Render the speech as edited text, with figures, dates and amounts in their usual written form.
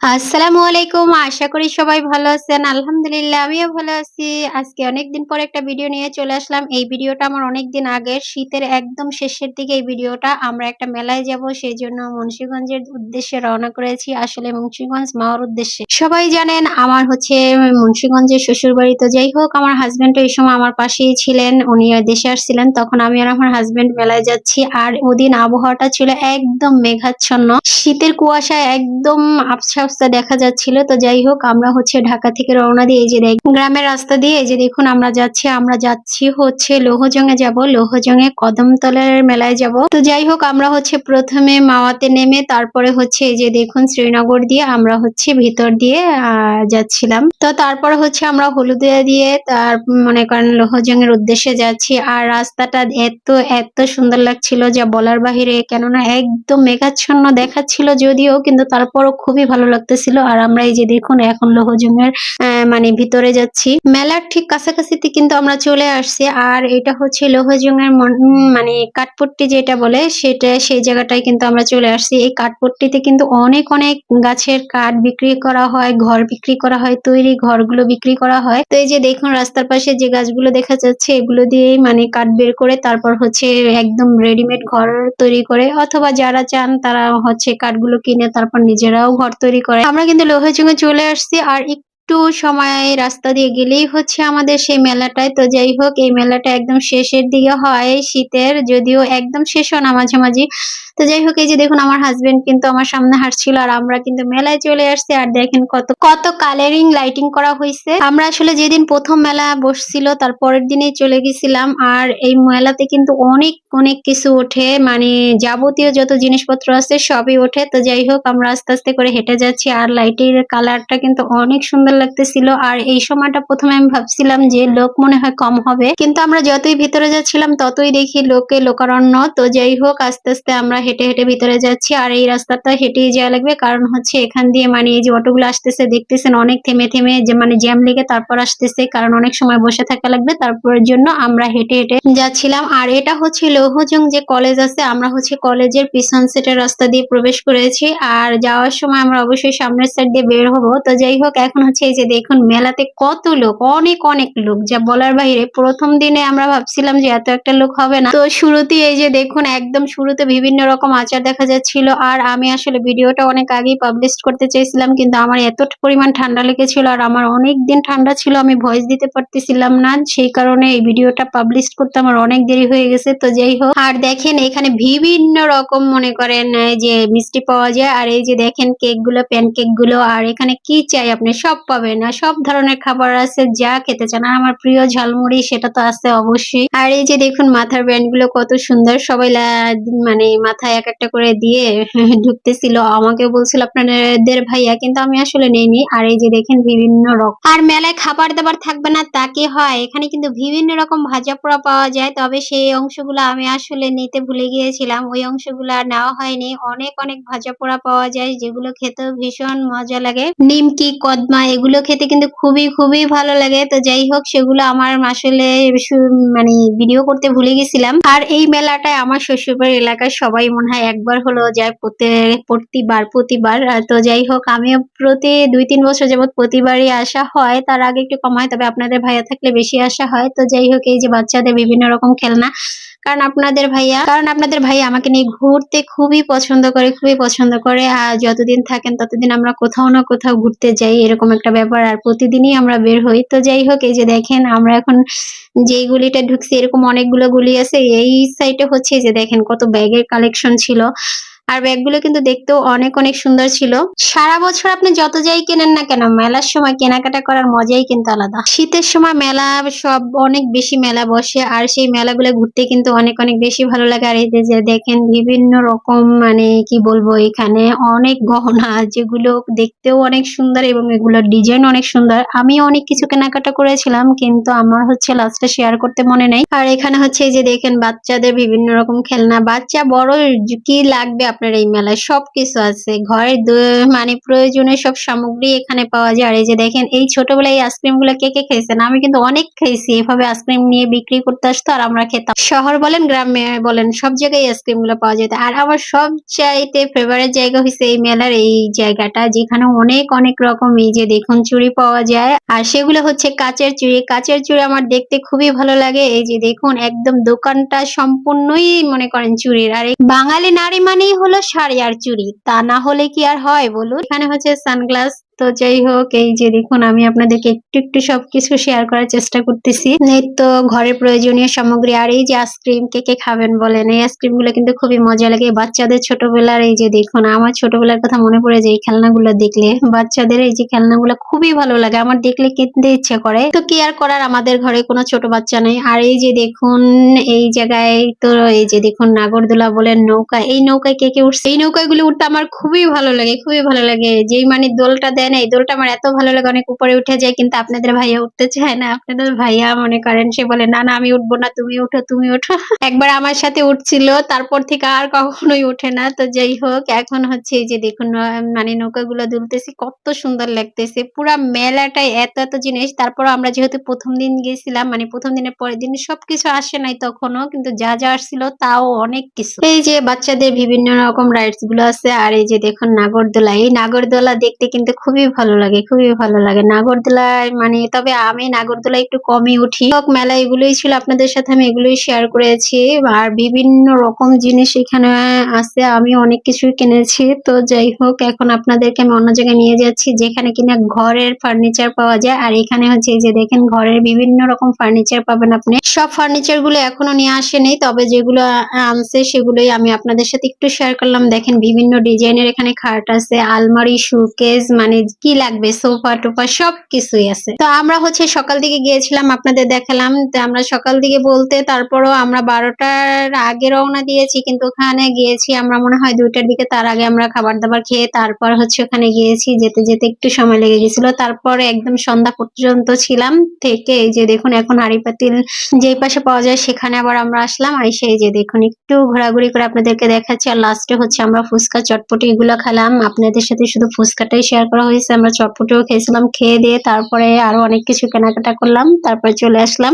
আসসালামু আলাইকুম। আশা করি সবাই ভালো আছেন। আলহামদুলিল্লাহ আমিও ভালো আছি। আজকে অনেকদিন পর একটা ভিডিও নিয়ে চলে আসলাম। এই ভিডিওটা আমার অনেকদিন আগের। শীতের একদম শেষের দিকে এই ভিডিওটা। আমরা একটা মেলায় যাব সেজন্য মুন্সিগঞ্জের উদ্দেশ্যে রওনা করেছি। আসলে মুন্সিগঞ্জ মাওয়ার উদ্দেশ্যে। সবাই জানেন আমার হচ্ছে মুন্সিগঞ্জের শ্বশুরবাড়ি। তো যাই হোক আমার হাসব্যান্ড ওই সময় আমার পাশেই ছিলেন। উনি দেশে আসছিলেন। তখন আমি আর আমার হাসব্যান্ড মেলায় যাচ্ছি। আর ওদিন আবহাওয়াটা ছিল একদম মেঘাচ্ছন্ন। শীতের কুয়াশায় একদম আবছা আবছা দেখা যাচ্ছিল। তো যাই হোক আমরা হচ্ছে ঢাকা থেকে রওনা দিয়ে এই যে গ্রামের রাস্তা দিয়ে এই যে দেখুন আমরা যাচ্ছি হচ্ছে লৌহজং-এ যাব। লৌহজং-এ কদমতলের মেলায় যাব। তো যাই হোক আমরা হচ্ছে প্রথমে মাওয়াতে নেমে তারপরে হচ্ছে এই যে দেখুন শ্রীনগর দিয়ে আমরা হচ্ছে ভিতর দিয়ে যাচ্ছিলাম। তো তারপর হচ্ছে আমরা হলুদিয়া দিয়ে তার মনে করেন লৌহজং এর উদ্দেশ্যে যাচ্ছি। আর রাস্তাটা এত এত সুন্দর লাগছিল যা বলার বাহিরে, কেননা একদম মেঘাচ্ছন্ন দেখাচ্ছিল যদিও, কিন্তু তারপরও খুবই ভালো লাগতেছিল। আর আমরা এই যে দেখুন এখন লৌহজং এর মানে ভিতরে যাচ্ছি। মেলার ঠিক কাছাকাছিতে কিন্তু আমরা চলে আসছি। আর এটা হচ্ছে লৌহজং এর মানে কাঠপট্টি যেটা বলে সেটা, সেই জায়গাটায় কিন্তু আমরা চলে আসছি। এই কাঠপট্টিতে কিন্তু অনেক অনেক গাছের কাঠ বিক্রি করা হয়, ঘর বিক্রি করা হয়, তৈরি ঘরগুলো বিক্রি করা হয়। তো এই যে দেখুন রাস্তার পাশে যে গাছগুলো দেখা যাচ্ছে এগুলো দিয়েই মানে কাঠ বের করে তারপর হচ্ছে একদম রেডিমেড ঘর তৈরি করে, অথবা যারা চান তারা হচ্ছে কাঠগুলো কিনে তারপর নিজেরাও ঘর তৈরি করে। আমরা কিন্তু লৌহজং-এ চলে আসছি। আর একটু সময় রাস্তা দিয়ে গেলেই হচ্ছে আমাদের সেই মেলাটায়। তো যাই হোক এই মেলাটা একদম শেষের দিকে হয় শীতের, যদিও একদম শেষও না, মাঝামাঝি। তো যাই হোক এই যে দেখুন আমার হাজবেন্ড কিন্তু আমার সামনে হাঁটছিল আর আমরা কিন্তু মেলায় চলে আসছি। আর দেখেন কত কত কালারিং লাইটিং করা হয়েছে। আমরা আসলে যেদিন প্রথম মেলা বসছিল তার পরের দিনেই চলে গেছিলাম। আর এই মেলাতে কিন্তু অনেক অনেক কিছু ওঠে, মানে যাবতীয় যত জিনিসপত্র আছে সবই ওঠে। তো যাই হোক আমরা আস্তে আস্তে করে হেঁটে যাচ্ছি। আর লাইটের কালারটা কিন্তু অনেক সুন্দর লাগতেছিল। আর এই সময়টা প্রথমে আমি ভাবছিলাম যে লোক মনে হয় কম হবে, কিন্তু আমরা যতই ভিতরে যাচ্ছিলাম ততই দেখি লোকে লোকারণ্য। তো যাই হোক আস্তে আস্তে আমরা হেঁটে হেঁটে ভিতরে যাচ্ছি। আর এই রাস্তাটা হেঁটেই যাওয়া লাগবে, কারণ হচ্ছে এখান দিয়ে মানে এই যে অটোগুলো আসতেছে দেখতেছেন অনেক থেমে থেমে যে মানে জ্যাম লেগে তারপর আসতেছে, কারণ অনেক সময় বসে থাকা লাগবে। তারপরের জন্য আমরা হেঁটে হেঁটে যাচ্ছিলাম। আর এটা হচ্ছে লৌহজং যে কলেজ আছে, আমরা হচ্ছে কলেজের পিছন সেটের রাস্তা দিয়ে প্রবেশ করেছি। আর যাওয়ার সময় আমরা অবশ্যই সামনের সাইড দিয়ে বের হবো। তো যাই হোক এখন হচ্ছে এই যে দেখুন মেলাতে কত লোক, অনেক অনেক লোক যা বলার বাহিরে। প্রথম দিনে আমরা ভাবছিলাম যে এত একটা লোক হবে না। তো শুরুতেই এই যে দেখুন একদম শুরুতে বিভিন্ন রকম আচার দেখা যাচ্ছিল। আর আমি আসলে ভিডিওটা অনেক আগেই পাবলিশ করতে চাইছিলাম, কিন্তু আমার এত পরিমাণ ঠান্ডা লেগেছিল আর আমার অনেক দিন ঠান্ডা ছিল, আমি ভয়েস দিতে পারতেছিলাম না। সেই কারণে এই ভিডিওটা পাবলিশ করতে আমার অনেক দেরি হয়ে গেছে। তো যাই হোক আর দেখেন এখানে বিভিন্ন রকম মনে করেন এই যে মিষ্টি পাওয়া যায়। আর এই যে দেখেন কেক গুলো, প্যানকেক গুলো। আর এখানে কি চাই আপনি সব পাবেন, না সব ধরনের খাবার আছে যা খেতে চান। আর আমার প্রিয় ঝালমুড়ি সেটা তো আছে অবশ্যই। আর এই যে দেখুন মাথার ব্যান্ড গুলো কত সুন্দর, সবাই মানে মাথায় এক একটা করে দিয়ে ঢুকতেছিল। আমাকে বলছিল আপনাদের ভাইয়া, কিন্তু আমি আসলে নেইনি। আর এই যে দেখেন বিভিন্ন রকম। আর মেলায় খাবার দাবার থাকবে না তা কি হয়, এখানে কিন্তু বিভিন্ন রকম ভাজা পোড়া পাওয়া যায়। তবে সেই অংশগুলো আমি আসলে নিতে ভুলে গিয়েছিলাম, ওই অংশগুলো আর নেওয়া হয়নি। অনেক অনেক ভাজা পোড়া পাওয়া যায় যেগুলো খেতেও ভীষণ মজা লাগে। নিমকি, কদমা এগুলো খেতে কিন্তু খুবই খুবই ভালো লাগে। তো যাই হোক সেগুলো আমার আসলে মানে ভিডিও করতে ভুলে গেছিলাম। আর এই মেলাটায় আমার শ্বশুরবাড়ির এলাকায় সবাই মনে হয় একবার হলো যায়, প্রতিবার। তো যাই হোক আমিও প্রতি 2-3 বছর যাবত প্রতিবারই আসা হয়, তার আগে একটু কম হয়, তবে আপনাদের ভাইয়া থাকলে বেশি আসা হয়। তো যাই হোক এই যে বাচ্চাদের বিভিন্ন রকম খেলনা, কারণ আপনাদের ভাইয়া আমাকে নিয়ে ঘুরতে খুবই পছন্দ করে। আর যতদিন থাকেন ততদিন আমরা কোথাও না কোথাও ঘুরতে যাই, এরকম একটা ব্যাপার। আর প্রতিদিনই আমরা বের হই। তো যাই হোক এই যে দেখেন আমরা এখন যেই গুলিটা ঢুকছি এরকম অনেকগুলো গুলি আছে। এই সাইডে হচ্ছে যে দেখেন কত ব্যাগের কালেকশন ছিল। আর ব্যাগগুলো কিন্তু দেখতেও অনেক অনেক সুন্দর ছিল। সারা বছর আপনি যত যাই কেনেন না কেন, মেলার সময় কেনাকাটা করার মজাই কিন্তু আলাদা। শীতের সময় মেলা সব অনেক বেশি মেলা বসে, আর সেই মেলাগুলো ঘুরতে কিন্তু অনেক অনেক বেশি ভালো লাগে। আর এই যে দেখেন বিভিন্ন রকম মানে কি বলবো, এখানে অনেক গহনা যেগুলো দেখতেও অনেক সুন্দর এবং এগুলোর ডিজাইন অনেক সুন্দর। আমি অনেক কিছু কেনাকাটা করেছিলাম, কিন্তু আমার হচ্ছে লাস্টে শেয়ার করতে মনে নাই। আর এখানে হচ্ছে এই যে দেখেন বাচ্চাদের বিভিন্ন রকম খেলনা, বাচ্চা বড় কি লাগবে আপনার এই মেলায় সবকিছু আছে। ঘরের মানে প্রয়োজনীয় সব সামগ্রী এখানে পাওয়া যায়। আর এই যে দেখেন এই ছোটবেলায় এই আইসক্রিমগুলো কে, কে খেয়েছেন? আমি কিন্তু অনেক খেয়েছি। এভাবে আইসক্রিম নিয়ে বিক্রি করতে আসতো আর আমরা খেতাম। শহর বলেন, গ্রামে বলেন সব জায়গায় এই আইসক্রিমগুলো পাওয়া যেত। আর আমার সবচাইতে ফেভারিট জায়গা হইছে এই মেলার এই জায়গাটা, যেখানে অনেক, অনেক রকম এই যে দেখুন চুড়ি পাওয়া যায়। আর সেগুলো হচ্ছে কাঁচের চুড়ি। কাঁচের চুড়ি আমার দেখতে খুবই ভালো লাগে। এই যে দেখুন একদম দোকানটা সম্পূর্ণই মনে করেন চুড়ির। আর এই বাঙালি নারী মানেই হলো শাড়ি আর চুড়ি। তা না হলে কি আর হয় বলুন? এখানে হচ্ছে সানগ্লাস। তো যাই হোক, এই যে দেখুন আমি আপনাদেরকে একটু একটু সবকিছু শেয়ার করার চেষ্টা করতেছি। এই তো ঘরের প্রয়োজনীয় সামগ্রী। আর এই যে আইসক্রিম, কে কে খাবেন বলেন? এই আইসক্রিম গুলো কিন্তু খুবই মজা লাগে। বাচ্চাদের ছোটবেলার এই যে দেখুন, আমার ছোটবেলার কথা মনে পড়ে যায় এই খেলনাগুলো দেখলে। বাচ্চাদের এই যে খেলনাগুলো খুবই ভালো লাগে, আমার দেখলে কিনতে ইচ্ছে করে। তো কি আর করার, আমাদের ঘরে কোনো ছোট বাচ্চা নেই। আর এই যে দেখুন এই জায়গায় তো এই যে দেখুন নাগরদোলা বলেন, নৌকা, এই নৌকায় কে কে উঠছে? এই নৌকাগুলো উঠতে আমার খুবই ভালো লাগে, খুবই ভালো লাগে। যেই মানে দোলটা দেয় না, এই দোলটা আমার এত ভালো লাগে, অনেক উপরে উঠে যায়। কিন্তু আপনাদের ভাইয়া উঠতে চায় না। আপনাদের ভাইয়া মনে করেন সে বলে না না আমি উঠবো না, তুমি ওঠো তুমি ওঠো। একবার আমার সাথে উঠছিল, তারপর থেকে আর কখনোই ওঠে না। তো যাই হোক, এখন হচ্ছে এই যে দেখুন মানে নৌকাগুলো দুলতেছি, কত সুন্দর লাগতেছে। পুরা মেলাটাই এত এত জিনিস। তারপর আমরা যেহেতু প্রথম দিন গেছিলাম, মানে প্রথম দিনের পরের দিন সবকিছু আসে নাই তখনও, কিন্তু যা যা আসছিল তাও অনেক কিছু। এই যে বাচ্চাদের বিভিন্ন রকম রাইডস গুলো আছে। আর এই যে দেখুন নাগরদোলা, এই নাগরদোলা দেখতে কিন্তু খুবই ভালো লাগে, খুবই ভালো লাগে নাগরদোলায়। মানে তবে আমি নাগরদোলা একটু কমই উঠি। মেলা এগুলোই ছিল, আপনাদের সাথে আমি এগুলোই শেয়ার করেছি। আর বিভিন্ন রকম জিনিস এখানে আছে, আমি অনেক কিছুই কিনেছি। তো যাই হোক, এখন আপনাদেরকে আমি অন্য জায়গায় নিয়ে যাচ্ছি, যেখানে কিনা ঘরের ফার্নিচার পাওয়া যায়। আর এখানে হচ্ছে এই যে দেখেন ঘরের বিভিন্ন রকম ফার্নিচার পাবেন আপনি। সব ফার্নিচার গুলো এখনো নিয়ে আসেনি, তবে যেগুলো আনছে সেগুলোই আমি আপনাদের সাথে একটু শেয়ার করলাম। দেখেন বিভিন্ন ডিজাইনের এখানে খাট আছে, আলমারি, শোকেস, মানে কি লাগবে সোফা টোফা সবকিছুই আছে। তো আমরা হচ্ছে সকাল দিকে গিয়েছিলাম, আপনাদের দেখালাম। তো আমরা সকাল দিকে বলতে তারপরও আমরা 12টার আগে রওনা দিয়েছি, কিন্তু ওখানে গিয়েছি আমরা মনে হয় 2টার দিকে। তার আগে আমরা খাবার দাবার খেয়ে তারপর হচ্ছে ওখানে গিয়েছি। যেতে যেতে একটু সময় লেগে গেছিল, তারপরে একদম সন্ধ্যা পর্যন্ত ছিলাম। থেকে এই যে দেখুন এখন হাঁড়ি পাতিল যেই পাশে পাওয়া যায় সেখানে আবার আমরা আসলাম। এসে এই যে দেখুন একটু ঘোরাঘুরি করে আপনাদেরকে দেখাচ্ছি। আর লাস্টে হচ্ছে আমরা ফুচকা চটপটি এগুলো খেলাম। আপনাদের সাথে শুধু ফুচকাটাই শেয়ার করা হয়েছে, আমরা চটপটিও খেয়েছিলাম। খেয়ে দিয়ে তারপরে আরো অনেক কিছু কেনাকাটা করলাম, তারপরে চলে আসলাম।